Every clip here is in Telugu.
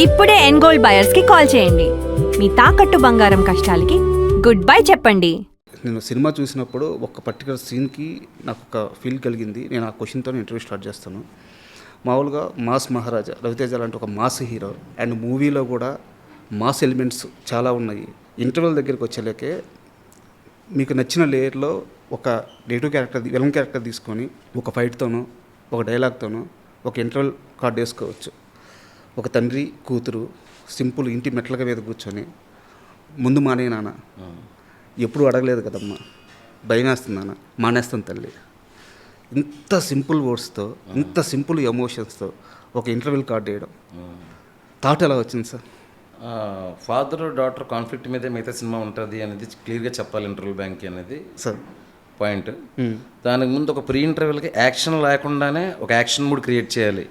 ఇప్పుడే ఎన్గోల్డ్ బయర్స్ కి కాల్ చేయండి. మీ తాకట్టు బంగారం కష్టాలకి గుడ్ బై చెప్పండి. నేను సినిమా చూసినప్పుడు ఒక పర్టికులర్ సీన్కి నాకు ఒక ఫీల్ కలిగింది. నేను ఆ క్వశ్చన్తో ఇంటర్వ్యూ స్టార్ట్ చేస్తాను. మామూలుగా మాస్ మహారాజా రవితేజ లాంటి ఒక మాస్ హీరో అండ్ మూవీలో కూడా మాస్ ఎలిమెంట్స్ చాలా ఉన్నాయి. ఇంటర్వెల్ దగ్గరికి వచ్చేలేకే మీకు నచ్చిన లేయర్లో ఒక నెగిటివ్ క్యారెక్టర్ విలన్ క్యారెక్టర్ తీసుకొని ఒక ఫైట్తోనో ఒక డైలాగ్తోనో ఒక ఇంటర్వెల్ కార్డ్ వేసుకోవచ్చు. ఒక తండ్రి కూతురు సింపుల్ ఇంటి మెట్లక మీద కూర్చొని ముందు మానే నాన్న ఎప్పుడు అడగలేదు కదమ్మా, భయమేస్తుంది నాన్న, మానేస్తాను తల్లి, ఇంత సింపుల్ వర్డ్స్తో ఇంత సింపుల్ ఎమోషన్స్తో ఒక ఇంటర్వెల్ కార్డ్ వేయడం థాట్ ఎలా వచ్చింది సార్? ఫాదర్ డాటర్ కాన్ఫ్లిక్ట్ మీదే మిగతా సినిమా ఉంటుంది అనేది క్లియర్గా చెప్పాలి ఇంటర్వెల్ బ్యాంక్ అనేది సార్ పాయింట్. దానికి ముందు ఒక ప్రీ ఇంటర్వెల్కి యాక్షన్ లేకుండానే ఒక యాక్షన్ మూడ్ క్రియేట్ చేయాలి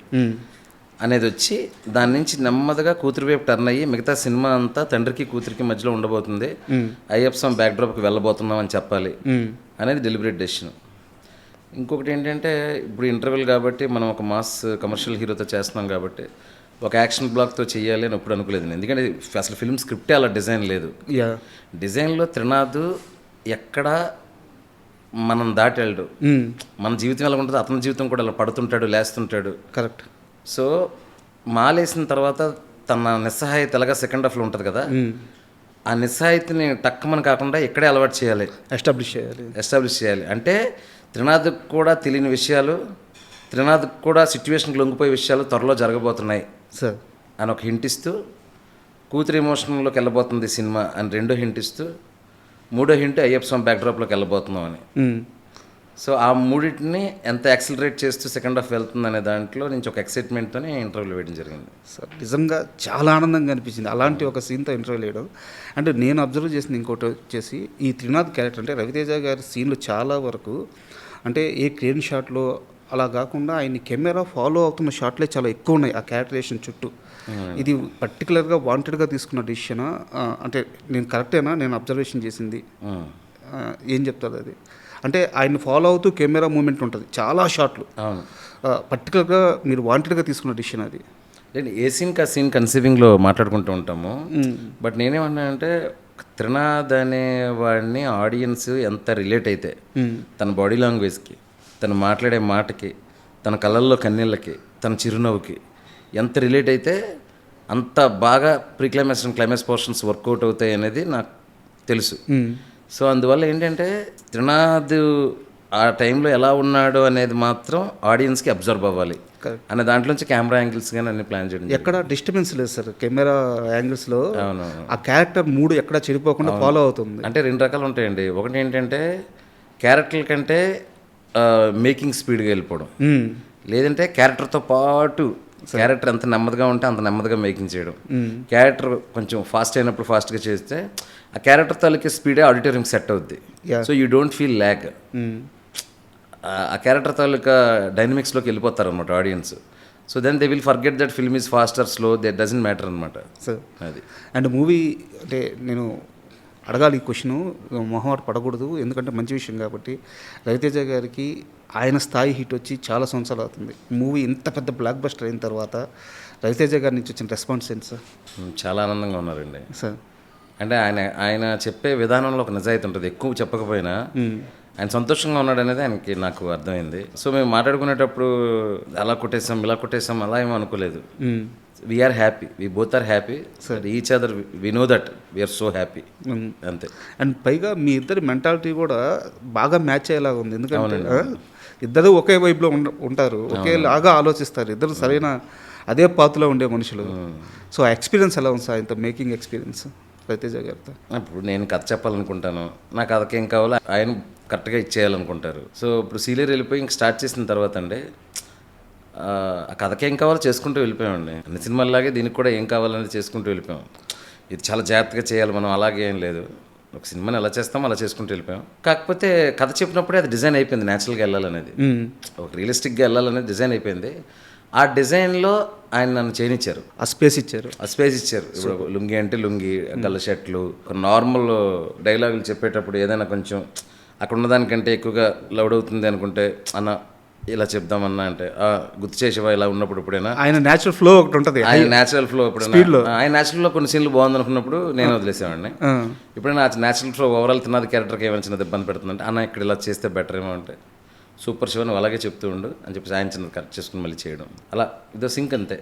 అనేది వచ్చి దాని నుంచి నెమ్మదిగా కూతురు వైపు టర్న్ అయ్యి మిగతా సినిమా అంతా తండ్రికి కూతురికి మధ్యలో ఉండబోతుంది, అయ్యప్ప స్వామి బ్యాక్డ్రాప్కి వెళ్ళబోతున్నాం అని చెప్పాలి అనేది డెలిబరేట్ డెసిషన్. ఇంకొకటి ఏంటంటే ఇప్పుడు ఇంటర్వెల్ కాబట్టి మనం ఒక మాస్ కమర్షియల్ హీరోతో చేస్తున్నాం కాబట్టి ఒక యాక్షన్ బ్లాక్తో చేయాలి అని ఎప్పుడు అనుకోలేదు. ఎందుకంటే అసలు ఫిల్మ్ స్క్రిప్టే అలా డిజైన్ లేదు. డిజైన్లో త్రినాథ్ ఎక్కడ మనం దాటి వెళ్ళడు. మన జీవితం ఎలా ఉంటుంది అతని జీవితం కూడా అలా పడుతుంటాడు, లేస్తుంటాడు. కరెక్ట్. సో మాలేసిన తర్వాత తన నిస్సహాయత ఎలాగా సెకండ్ హాఫ్లో ఉంటుంది కదా, ఆ నిస్సహాయతని టక్కమని కాకుండా ఇక్కడే అలవాటు చేయాలి, ఎస్టాబ్లిష్ చేయాలి. అంటే త్రినాథ్కి కూడా తెలియని విషయాలు, త్రినాథ్కి కూడా సిచ్యువేషన్కి లొంగిపోయే విషయాలు త్వరలో జరగబోతున్నాయి సార్ అని ఒక హింట్ ఇస్తూ, కూతురు ఎమోషన్లోకి వెళ్ళబోతుంది సినిమా అని రెండో హింట్ ఇస్తూ, మూడో హింట్ అయ్యప్ప స్వామి బ్యాక్డ్రాప్లోకి వెళ్ళబోతున్నాం అని. సో ఆ మూడింటిని ఎంత యాక్సిలరేట్ చేస్తూ సెకండ్ హాఫ్ వెళ్తుంది అనే దాంట్లో నుంచి ఒక ఎక్సైట్మెంట్తోనే ఇంటర్వ్యూలు వేయడం జరిగింది సార్. నిజంగా చాలా ఆనందంగా అనిపించింది అలాంటి ఒక సీన్తో ఇంటర్వ్యూ వేయడం. అంటే నేను అబ్జర్వ్ చేసింది ఇంకోటి వచ్చేసి ఈ త్రినాథ్ క్యారెక్టర్ అంటే రవితేజ గారి సీన్లు చాలా వరకు అంటే ఏ క్రేన్ షాట్లో అలా కాకుండా ఆయన కెమెరా ఫాలో అవుతున్న షాట్లే చాలా ఎక్కువ ఉన్నాయి ఆ క్యారెక్టరేషన్ చుట్టూ. ఇది పర్టికులర్గా వాంటెడ్గా తీసుకున్న డిసిషనా? అంటే నేను కరెక్టేనా నేను అబ్జర్వేషన్ చేసింది? ఏం చెప్తారు అది? అంటే ఆయన ఫాలో అవుతూ కెమెరా మూమెంట్ ఉంటుంది చాలా షాట్లు. పర్టికులర్గా మీరు వాంటెడ్గా తీసుకున్న డిసిషన్ అది? నేను ఏ సీన్కి ఆ సీన్ కన్సీవింగ్లో మాట్లాడుకుంటూ ఉంటాము. బట్ నేనేమన్నానంటే త్రినాథ్ అనే వాడిని ఆడియన్స్ ఎంత రిలేట్ అయితే తన బాడీ లాంగ్వేజ్కి, తను మాట్లాడే మాటకి, తన కళ్ళల్లో కన్నీళ్ళకి, తన చిరునవ్వుకి ఎంత రిలేట్ అయితే అంత బాగా ప్రీక్లైమాక్స్ అండ్ క్లైమాక్స్ పోర్షన్స్ వర్కౌట్ అవుతాయి అనేది నాకు తెలుసు. సో అందువల్ల ఏంటంటే త్రినాథ్ ఆ టైంలో ఎలా ఉన్నాడు అనేది మాత్రం ఆడియన్స్కి అబ్జర్వ్ అవ్వాలి అనే దాంట్లోంచి కెమెరా యాంగిల్స్ కానీ అన్ని ప్లాన్ చేయడం. ఎక్కడ డిస్టర్బెన్స్ లేదు సార్ కెమెరా యాంగిల్స్లో. ఆ క్యారెక్టర్ మూడు ఎక్కడ చెడిపోకుండా ఫాలో అవుతుంది. అంటే రెండు రకాలు ఉంటాయండి. ఒకటి ఏంటంటే క్యారెక్టర్ కంటే మేకింగ్ స్పీడ్గా వెళ్ళిపోవడం, లేదంటే క్యారెక్టర్తో పాటు క్యారెక్టర్ ఎంత నెమ్మదిగా ఉంటే అంత నెమ్మదిగా మేకింగ్ చేయడం. క్యారెక్టర్ కొంచెం ఫాస్ట్ అయినప్పుడు ఫాస్ట్గా చేస్తే ఆ క్యారెక్టర్ తాలూకే స్పీడే ఆడిటోరియం సెట్ అవుద్ది. So you don't feel lag. ఆ క్యారెక్టర్ తాలూకా డైనమిక్స్లోకి వెళ్ళిపోతారు అనమాట audience. So then they will forget that film is fast or slow, they doesn't matter అనమాట. అది అండ్ మూవీ అంటే నేను అడగాలి ఈ క్వశ్చను, మొహమాట పడకూడదు ఎందుకంటే మంచి విషయం కాబట్టి. రవితేజ గారికి ఆయన స్థాయి హిట్ వచ్చి చాలా సంవత్సరాలు అవుతుంది. మూవీ ఇంత పెద్ద బ్లాక్ బస్టర్ అయిన తర్వాత రవితేజ గారి నుంచి వచ్చిన రెస్పాన్స్ ఏంటి సార్? చాలా ఆనందంగా ఉన్నారండి సార్. అంటే ఆయన చెప్పే విధానంలో ఒక నిజాయితీ ఉంటుంది. ఎక్కువ చెప్పకపోయినా ఆయన సంతోషంగా ఉన్నాడు అనేది ఆయనకి నాకు అర్థమైంది. సో మేము మాట్లాడుకునేటప్పుడు అలా కొట్టేసాం ఇలా కొట్టేసాం అలా ఏమో అనుకోలేదు. We are happy, we both are happy, each other we know that we are so happy అంతే. అండ్ పైగా మీ ఇద్దరి మెంటాలిటీ కూడా బాగా మ్యాచ్ అయ్యేలాగా ఉంది. ఎందుకంటే ఇద్దరు ఒకే వైపులో ఉంటారు, ఒకేలాగా ఆలోచిస్తారు, ఇద్దరు సరైన అదే పాత్రలో ఉండే మనుషులు. సో ఆ ఎక్స్పీరియన్స్ ఎలా ఉంది సార్ ఇంత మేకింగ్ ఎక్స్పీరియన్స్ రవితేజ గారితో? ఇప్పుడు నేను కథ చెప్పాలనుకుంటాను, నా కథకి ఏం కావాలో ఆయన కరెక్ట్గా ఇచ్చేయాలనుకుంటారు. సో ఇప్పుడు సీలియర్ వెళ్ళిపోయి ఇంక స్టార్ట్ చేసిన తర్వాత అండి ఆ కథకి ఏం కావాలో చేసుకుంటూ వెళ్ళిపోయామండి. అన్ని సినిమాల్లాగే దీనికి కూడా ఏం కావాలనేది చేసుకుంటూ వెళ్ళిపోయాం. ఇది చాలా జాగ్రత్తగా చేయాలి మనం అలాగే ఏం లేదు, ఒక సినిమాని ఎలా చేస్తామో అలా చేసుకుంటూ వెళ్ళిపోయాం. కాకపోతే కథ చెప్పినప్పుడే అది డిజైన్ అయిపోయింది, న్యాచురల్గా వెళ్ళాలనేది, ఒక రియలిస్టిక్గా వెళ్ళాలనేది డిజైన్ అయిపోయింది. ఆ డిజైన్లో ఆయన నన్ను చేయనిచ్చారు, ఆ స్పేస్ ఇచ్చారు. ఇప్పుడు లుంగి అంటే లుంగి, గల్ల షర్ట్లు, నార్మల్ డైలాగులు చెప్పేటప్పుడు ఏదైనా కొంచెం అక్కడ ఉన్నదానికంటే ఎక్కువగా లౌడ్ అవుతుంది అనుకుంటే అన్న ఇలా చెప్దామన్నా అంటే గుర్తు చేసేవా ఇలా ఉన్నప్పుడు ఇప్పుడైనా ఆయన న్యాచురల్ ఫ్లో ఒకటి ఉంటుంది. ఆయన న్యాచురల్ ఫ్లో ఎప్పుడైనా ఆయన న్యాచురల్ ఫ్లో కొన్ని సీన్లు బాగుంది అనుకున్నప్పుడు నేను వదిలేసేవాడిని. ఇప్పుడైనా న్యాచురల్ ఫ్లో ఓవరాల్ తిన్నది క్యారెక్టర్కి ఏమైనా చిన్నది ఇబ్బంది పెడుతుందంటే అన్న ఇక్కడ ఇలా చేస్తే బెటర్ ఏమో అంటే సూపర్ శివ నువ్వు అలాగే చెప్తూ ఉండు అని చెప్పి ఆయన చిన్నది కరెక్ట్ చేసుకుని మళ్ళీ చేయడం అలా ఇదో సింక్ అంతే.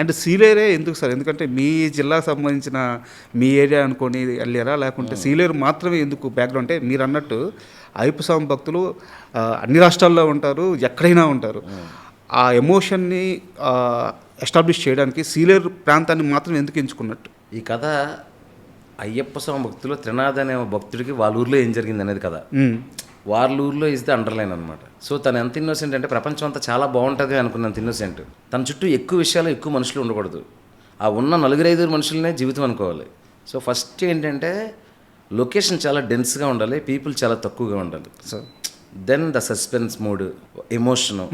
అండ్ సీలేరే ఎందుకు సార్? ఎందుకంటే మీ జిల్లాకు సంబంధించిన మీ ఏరియా అనుకొని వెళ్ళారా, లేకుంటే సీలేరు మాత్రమే ఎందుకు బ్యాక్గ్రౌండ్? అంటే మీరు అన్నట్టు అయ్యప్ప స్వామి భక్తులు అన్ని రాష్ట్రాల్లో ఉంటారు, ఎక్కడైనా ఉంటారు. ఆ ఎమోషన్ని ఎస్టాబ్లిష్ చేయడానికి సీలేరు ప్రాంతాన్ని మాత్రం ఎందుకు ఎంచుకున్నట్టు? ఈ కథ అయ్యప్ప స్వామి భక్తులు త్రినాథ్ అనే భక్తుడికి వాళ్ళ ఊర్లో ఏం జరిగింది అనేది కదా. వాళ్ళ ఊర్లో ఇస్ ది అండర్లైన్ అనమాట. సో తను ఎంత ఇన్నోసెంట్ అంటే ప్రపంచం అంతా చాలా బాగుంటుంది అనుకున్నంత ఇన్నోసెంట్. తన చుట్టూ ఎక్కువ విషయాలు ఎక్కువ మనుషులు ఉండకూడదు. ఆ ఉన్న 4-5 మనుషులనే జీవితం అనుకోవాలి. సో ఫస్ట్ ఏంటంటే లొకేషన్ చాలా డెన్స్గా ఉండాలి, పీపుల్ చాలా తక్కువగా ఉండాలి. So then the suspense mood, emotion.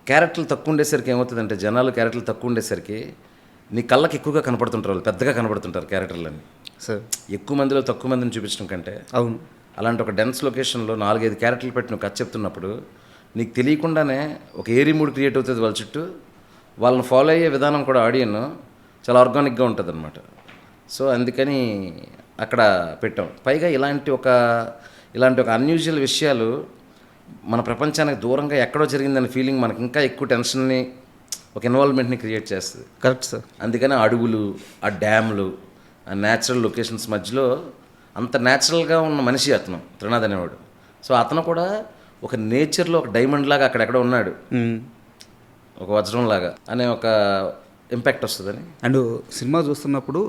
క్యారెక్టర్లు తక్కువ ఉండేసరికి ఏమవుతుందంటే జనాలు క్యారెక్టర్లు తక్కువ ఉండేసరికి నీ కళ్ళకి ఎక్కువగా కనపడుతుంటారు, వాళ్ళు పెద్దగా కనపడుతుంటారు క్యారెక్టర్లని. సార్ ఎక్కువ మందిలో తక్కువ మందిని చూపించడం కంటే అవును అలాంటి ఒక డెన్స్ లొకేషన్లో 4-5 క్యారెక్టర్లు పెట్టి నువ్వు కథ చెప్తున్నప్పుడు నీకు తెలియకుండానే ఒక ఏరీ మూడ్ క్రియేట్ అవుతుంది వాళ్ళ చుట్టూ. వాళ్ళని ఫాలో అయ్యే విధానం కూడా ఆడియన్ చాలా ఆర్గానిక్గా ఉంటుంది అనమాట. సో అందుకని అక్కడ పెట్టాం. పైగా ఇలాంటి ఒక అన్యూజువల్ విషయాలు మన ప్రపంచానికి దూరంగా ఎక్కడో జరిగిందనే ఫీలింగ్ మనకి ఇంకా ఎక్కువ టెన్షన్ని, ఒక ఇన్వాల్వ్మెంట్ని క్రియేట్ చేస్తుంది. Correct sir. అందుకని ఆ అడవులు, ఆ డ్యాములు, ఆ న్యాచురల్ లొకేషన్స్ మధ్యలో అంత న్యాచురల్గా ఉన్న మనిషి అతను త్రినాథ్ అనేవాడు. సో అతను కూడా ఒక నేచర్లో ఒక డైమండ్ లాగా అక్కడెక్కడ ఉన్నాడు, ఒక వజ్రం లాగా అనే ఒక ఇంపాక్ట్ వస్తుందని. అండ్ సినిమా చూస్తున్నప్పుడు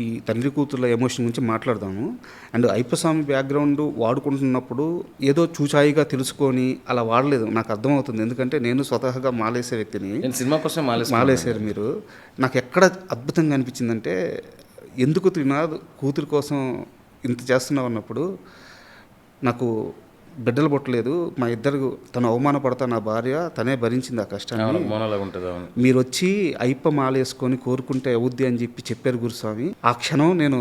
ఈ తండ్రి కూతుర్ల ఎమోషన్ గురించి మాట్లాడదాము. అండ్ అయ్యప్ప స్వామి బ్యాక్గ్రౌండ్ వాడుకుంటున్నప్పుడు ఏదో చూచాయిగా తెలుసుకొని అలా వాడలేదు, నాకు అర్థమవుతుంది. ఎందుకంటే నేను స్వతహాగా మాలేసే వ్యక్తిని. నేను సినిమా కోసం మాలేసారు మీరు. నాకు ఎక్కడ అద్భుతంగా అనిపించిందంటే ఎందుకు త్రినాథ్ కూతురు కోసం ఇంత చేస్తున్నావు అన్నప్పుడు నాకు బిడ్డలు పుట్టలేదు, మా ఇద్దరు తను అవమానపడతా నా భార్య తనే భరించింది ఆ కష్టాన్ని. మీరు వచ్చి అయ్యప్ప మాల వేసుకొని కోరుకుంటే అవుద్ది అని చెప్పారు గురుస్వామి. ఆ క్షణం నేను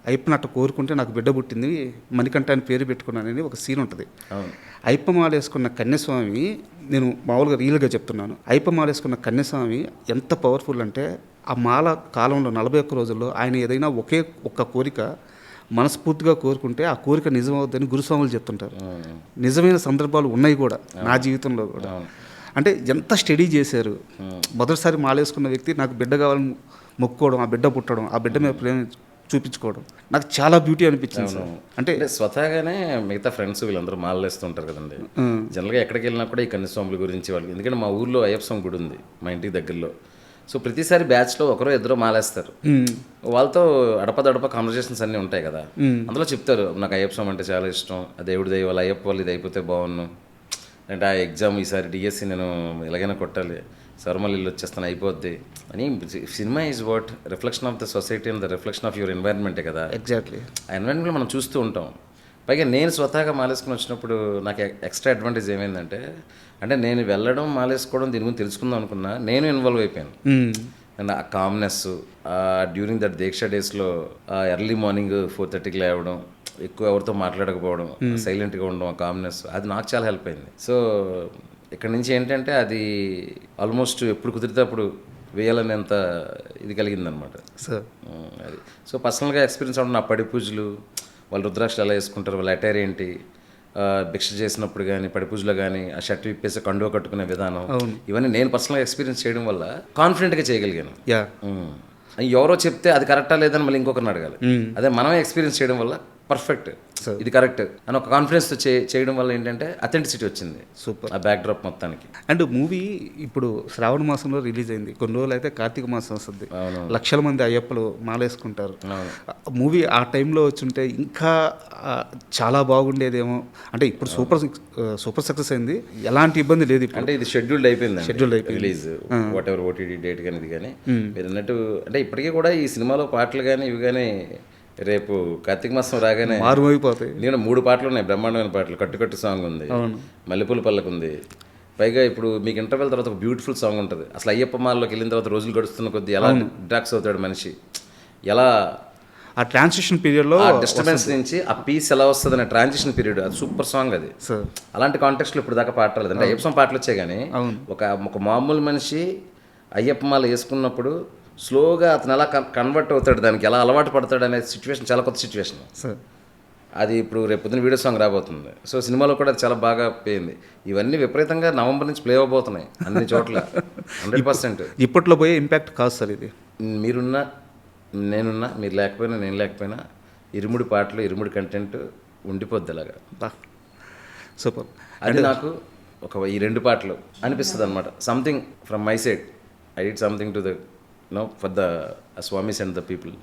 అయ్యప్పని అట్ట కోరుకుంటే నాకు బిడ్డ పుట్టింది, మణికంఠ అని పేరు పెట్టుకున్నానని ఒక సీన్ ఉంటుంది. అయ్యప్ప మాల వేసుకున్న కన్యస్వామి, నేను మామూలుగా రియల్గా చెప్తున్నాను, అయ్యప్ప మాల వేసుకున్న కన్యస్వామి ఎంత పవర్ఫుల్ అంటే ఆ మాల కాలంలో 41 రోజుల్లో ఆయన ఏదైనా ఒక్క కోరిక మనస్ఫూర్తిగా కోరుకుంటే ఆ కోరిక నిజమవుద్దని గురుస్వాములు చెప్తుంటారు. నిజమైన సందర్భాలు ఉన్నాయి కూడా నా జీవితంలో కూడా. అంటే ఎంత స్టడీ చేశారు. మొదటిసారి మాలేసుకున్న వ్యక్తి నాకు బిడ్డ కావాలని మొక్కుకోవడం, ఆ బిడ్డ పుట్టడం, ఆ బిడ్డ మీద ప్రేమ చూపించుకోవడం నాకు చాలా బ్యూటీ అనిపించింది. అంటే స్వతహాగానే మిగతా ఫ్రెండ్స్ వీళ్ళందరూ మాలేస్తుంటారు కదండి. జనరల్గా ఎక్కడికి వెళ్ళినా కూడా ఈ కన్యస్వాముల గురించి వాళ్ళకి, ఎందుకంటే మా ఊర్లో అయ్యప్ప స్వామి గుడి ఉంది మా ఇంటికి దగ్గరలో. సో ప్రతిసారి బ్యాచ్లో ఒకరో ఇద్దరు మాలేస్తారు. వాళ్ళతో అడపదడప కాన్వర్జేషన్స్ అన్నీ ఉంటాయి కదా. అందులో చెప్తారు నాకు అయ్యప్ప స్వామి అంటే చాలా ఇష్టం, ఆ దేవుడి దయ వల్ల అయ్యప్ప వాళ్ళు ఇది అయిపోతే బాగున్నాను, అంటే ఆ ఎగ్జామ్ ఈసారి డిఎస్సి నేను ఎలాగైనా కొట్టాలి, సర్మల్ ఇల్లు వచ్చేస్తాను అయిపోద్ది అని. Cinema is what reflection of the society and the reflection of your ఎన్వైరన్మెంటే కదా. ఎగ్జాక్ట్లీ. ఆ ఎన్వైరన్మెంట్ మనం చూస్తూ ఉంటాం. పైగా నేను స్వతహాగా మాలేసుకుని వచ్చినప్పుడు నాకు ఎక్స్ట్రా అడ్వాంటేజ్ ఏమైందంటే, అంటే నేను వెళ్ళడం మాలేసుకోవడం దీని గురించి తెలుసుకుందాం అనుకున్నా, నేను ఇన్వాల్వ్ అయిపోయాను. అండ్ ఆ కామ్నెస్ డ్యూరింగ్ దట్ దీక్ష డేస్లో ఎర్లీ మార్నింగ్ 4:30కి లేవడం, ఎక్కువ ఎవరితో మాట్లాడకపోవడం, సైలెంట్గా ఉండడం, ఆ కామ్నెస్ అది నాకు చాలా హెల్ప్ అయింది. సో ఇక్కడ నుంచి ఏంటంటే అది ఆల్మోస్ట్ ఎప్పుడు కుదిరితే అప్పుడు వేయాలనేంత ఇది కలిగిందనమాట. అది సో పర్సనల్గా ఎక్స్పీరియన్స్ అవ్వడం. నా పడి పూజలు, వాళ్ళు రుద్రాక్షలు ఎలా వేసుకుంటారు, వాళ్ళ అటైర్ ఏంటి, భిక్ష చేసినప్పుడు కానీ పడి పూజలో కానీ ఆ షర్ట్ విప్పేసి కండువ కట్టుకునే విధానం, ఇవన్నీ నేను పర్సనల్గా ఎక్స్పీరియన్స్ చేయడం వల్ల కాన్ఫిడెంట్గా చేయగలిగాను. ఎవరో చెప్తే అది కరెక్టా లేదని మళ్ళీ ఇంకొకరిని అడగాలి. అదే మనమే ఎక్స్పీరియన్స్ చేయడం వల్ల పర్ఫెక్ట్, ఇది కరెక్ట్ అని ఒక కాన్ఫిడెన్స్తో చేయడం వల్ల ఏంటంటే అథెంటిసిటీ వచ్చింది. సూపర్. ఆ బ్యాక్ డ్రాప్ మొత్తానికి. అండ్ మూవీ ఇప్పుడు శ్రావణ మాసంలో రిలీజ్ అయింది, కొన్ని రోజులు అయితే కార్తీక మాసం వస్తుంది, లక్షల మంది అయ్యప్పలు మాలేసుకుంటారు. మూవీ ఆ టైంలో వచ్చుంటే ఇంకా చాలా బాగుండేదేమో. అంటే ఇప్పుడు సూపర్ సక్సెస్ అయింది, ఎలాంటి ఇబ్బంది లేదు. అంటే ఇది షెడ్యూల్డ్ అయిపోయింది release, what ever OTT date కానీ ఇది కానీ మీరు అన్నట్టు. అంటే ఇప్పటికీ కూడా ఈ సినిమాలో పాటలు కానీ ఇవి కానీ రేపు కార్తీక మాసం రాగానే మారుమైపోతాయి. నేను 3 పాటలు ఉన్నాయి, బ్రహ్మాండమైన పాటలు. కట్టు సాంగ్ ఉంది, మల్లెపూల పల్లకి ఉంది. పైగా ఇప్పుడు మీకు ఇంటర్వెల్ తర్వాత ఒక బ్యూటిఫుల్ సాంగ్ ఉంటుంది. అసలు అయ్యప్ప మాల్లోకి వెళ్ళిన తర్వాత రోజులు గడుస్తున్న కొద్దీ ఎలా డ్రాక్స్ అవుతాడు మనిషి, ఎలా ఆ ట్రాన్సిషన్ పీరియడ్లో ఆ డిస్టర్బెన్స్ నుంచి ఆ పీస్ ఎలా వస్తుంది అనే ట్రాన్సిషన్ పీరియడ్ అది సూపర్ సాంగ్ అది. సార్ అలాంటి కాంటెక్స్లో ఇప్పుడు దాకా పాడలేదు అంటే అయ్యప్ప స్వామి పాటలు వచ్చాయి కానీ ఒక మామూలు మనిషి అయ్యప్ప మాల వేసుకున్నప్పుడు స్లోగా అతను ఎలా కన్వర్ట్ అవుతాడు, దానికి ఎలా అలవాటు పడతాడు అనే సిచ్యువేషన్ చాలా కొత్త సిచ్యువేషన్. సార్ అది ఇప్పుడు రేపు పొద్దున వీడియో సాంగ్ రాబోతుంది. సో సినిమాలో కూడా అది చాలా బాగా పోయింది. ఇవన్నీ విపరీతంగా నవంబర్ నుంచి ప్లే అవబోతున్నాయి అన్ని చోట్ల 100%. ఇప్పట్లో పోయే ఇంపాక్ట్ కాదు సార్ ఇది. మీరున్నా నేనున్నా మీరు లేకపోయినా నేను లేకపోయినా ఇరుముడి పాటలు ఇరుముడి కంటెంట్ ఉండిపోద్ది అలాగా. సూపర్. అది నాకు ఈ 2 పాటలు అనిపిస్తుంది అనమాట. Something from my side I did something to the for the Swami's and the people.